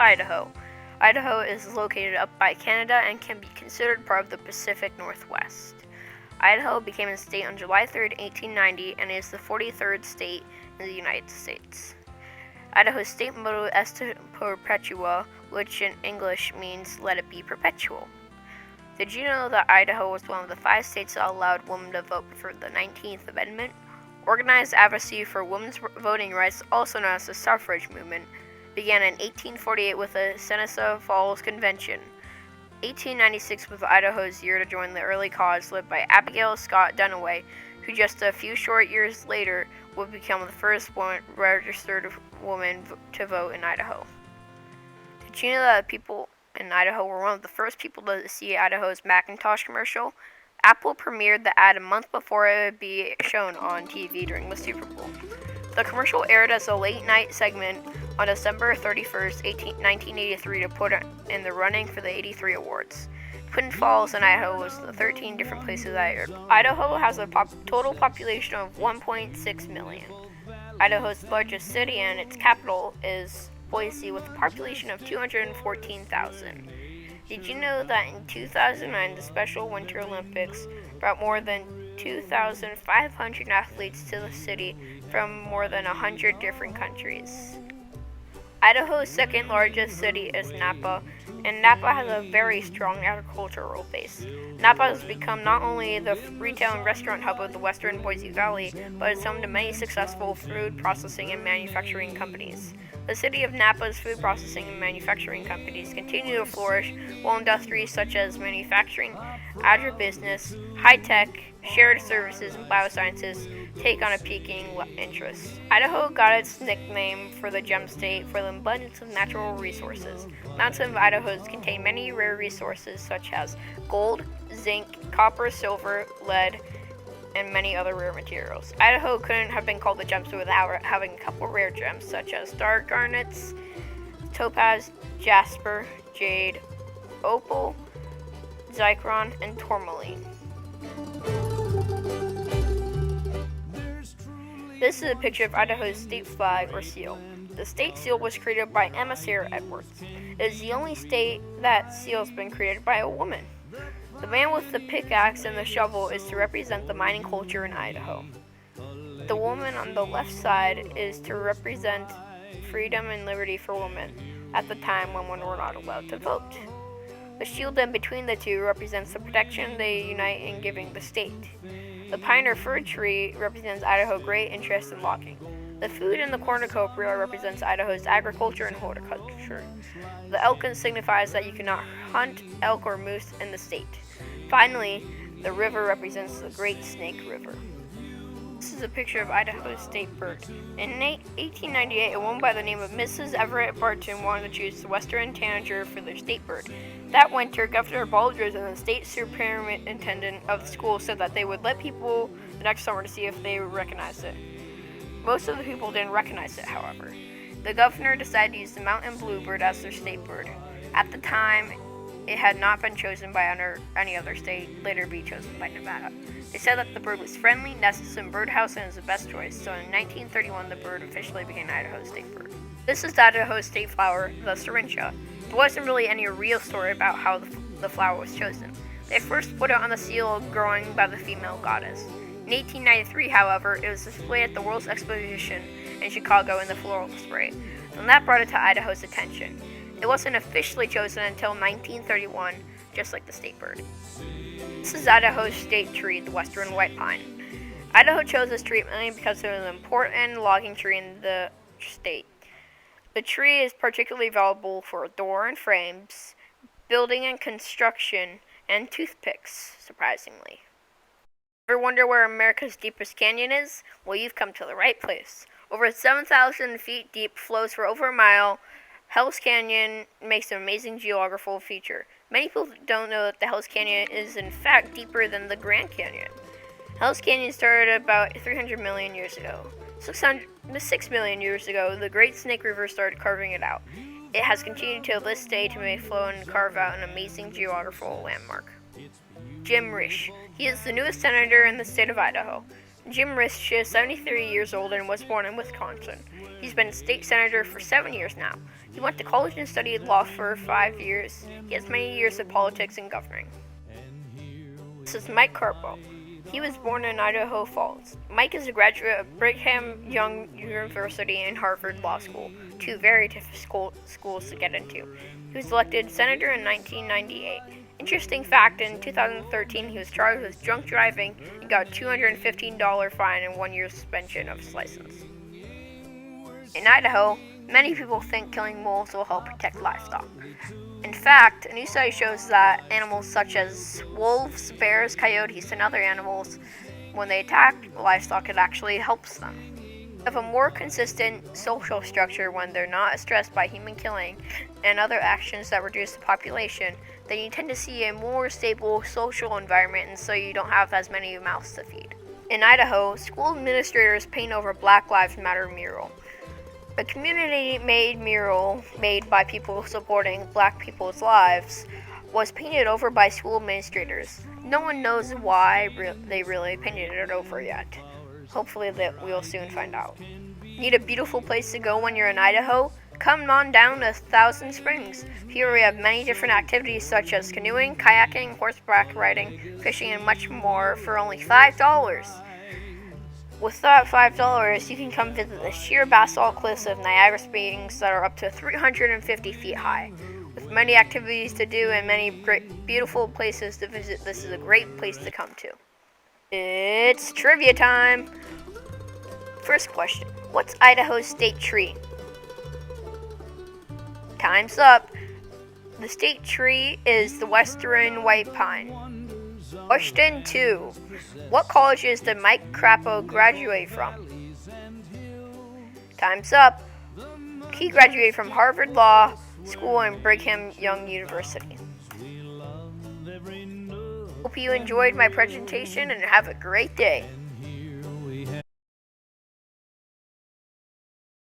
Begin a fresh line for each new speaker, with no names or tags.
Idaho. Idaho is located up by Canada and can be considered part of the Pacific Northwest. Idaho became a state on July 3, 1890, and is the 43rd state in the United States. Idaho's state motto is Est Perpetua, which in English means let it be perpetual. Did you know that Idaho was one of the 5 states that allowed women to vote for the 19th Amendment? Organized advocacy for women's voting rights, also known as the suffrage movement, began in 1848 with the Seneca Falls Convention. 1896 was Idaho's year to join the early cause led by Abigail Scott Duniway, who just a few short years later would become the first registered woman to vote in Idaho. Did you know that people in Idaho were one of the first people to see Idaho's Macintosh commercial? Apple premiered the ad a month before it would be shown on TV during the Super Bowl. The commercial aired as a late-night segment on December 31st, 1983 to put it in the running for the 83 awards. Twin Falls in Idaho was the 13 different places that aired. Idaho has a total population of 1.6 million. Idaho's largest city and its capital is Boise with a population of 214,000. Did you know that in 2009 the Special Winter Olympics brought more than 2,500 athletes to the city from more than 100 different countries? Idaho's second largest city is Napa, and Napa has a very strong agricultural base. Napa has become not only the retail and restaurant hub of the western Boise Valley, but is home to many successful food processing and manufacturing companies. The city of Napa's food processing and manufacturing companies continue to flourish, while industries such as manufacturing, agribusiness, high-tech, shared services, and biosciences take on a peaking interest. Idaho got its nickname for the Gem State for the abundance of natural resources. Mountains of Idaho contain many rare resources such as gold, zinc, copper, silver, lead, and many other rare materials. Idaho couldn't have been called the Gem State without having a couple rare gems such as star garnets, topaz, jasper, jade, opal, zircon, and tourmaline. This is a picture of Idaho's state flag or seal. The state seal was created by Emma Sarah Edwards. It is the only state that seal has been created by a woman. The man with the pickaxe and the shovel is to represent the mining culture in Idaho. The woman on the left side is to represent freedom and liberty for women at the time when women were not allowed to vote. The shield in between the two represents the protection they unite in giving the state. The pine or fir tree represents Idaho's great interest in logging. The food in the cornucopia represents Idaho's agriculture and horticulture. The elk signifies that you cannot hunt elk or moose in the state. Finally, the river represents the Great Snake River. This is a picture of Idaho's state bird. In 1898, a woman by the name of Mrs. Everett Barton wanted to choose the western tanager for their state bird. That winter, Governor Baldrige and the state superintendent of the school said that they would let people the next summer to see if they recognized it. Most of the people didn't recognize it, however. The governor decided to use the mountain bluebird as their state bird. At the time, it had not been chosen by any other state, later be chosen by Nevada. They said that the bird was friendly, nests in birdhouse, and is the best choice, so in 1931 the bird officially became Idaho's state bird. This is Idaho's state flower, the syringa. There wasn't really any real story about how the flower was chosen. They first put it on the seal growing by the female goddess. In 1893, however, it was displayed at the World's Exposition in Chicago in the floral display, and that brought it to Idaho's attention. It wasn't officially chosen until 1931, just like the state bird. This is Idaho's state tree, the western white pine. Idaho chose this tree mainly because it was an important logging tree in the state. The tree is particularly valuable for door and frames, building and construction, and toothpicks, surprisingly. Ever wonder where America's deepest canyon is? Well, you've come to the right place. Over 7,000 feet deep, flows for over a mile. Hell's Canyon makes an amazing geographical feature. Many people don't know that the Hell's Canyon is in fact deeper than the Grand Canyon. Hell's Canyon started about 300 million years ago. 6 million years ago, the Great Snake River started carving it out. It has continued till this day to make flow and carve out an amazing geographical landmark. Jim Risch. He is the newest senator in the state of Idaho. Jim Risch is 73 years old and was born in Wisconsin. He's been state senator for 7 years now. He went to college and studied law for 5 years. He has many years of politics and governing. This is Mike Carpo. He was born in Idaho Falls. Mike is a graduate of Brigham Young University and Harvard Law School, two very difficult schools to get into. He was elected senator in 1998. Interesting fact, in 2013 he was charged with drunk driving and got a $215 fine and 1 year suspension of his license. In Idaho, many people think killing wolves will help protect livestock. In fact, a new study shows that animals such as wolves, bears, coyotes, and other animals, when they attack livestock, it actually helps them. They have a more consistent social structure when they're not stressed by human killing and other actions that reduce the population. Then you tend to see a more stable social environment, and so you don't have as many mouths to feed. In Idaho, school administrators paint over Black Lives Matter mural. A community-made mural made by people supporting Black people's lives was painted over by school administrators. No one knows why they really painted it over yet. Hopefully that we'll soon find out. Need a beautiful place to go when you're in Idaho? Come on down to Thousand Springs. Here we have many different activities such as canoeing, kayaking, horseback riding, fishing, and much more for only $5. With that $5, you can come visit the sheer basalt cliffs of Niagara Springs that are up to 350 feet high. With many activities to do and many great, beautiful places to visit, this is a great place to come to. It's trivia time! First question, what's Idaho's state tree? Time's up. The state tree is the western white pine. Question 2. What colleges did Mike Crapo graduate from? Time's up. He graduated from Harvard Law School and Brigham Young University. Hope you enjoyed my presentation and have a great day.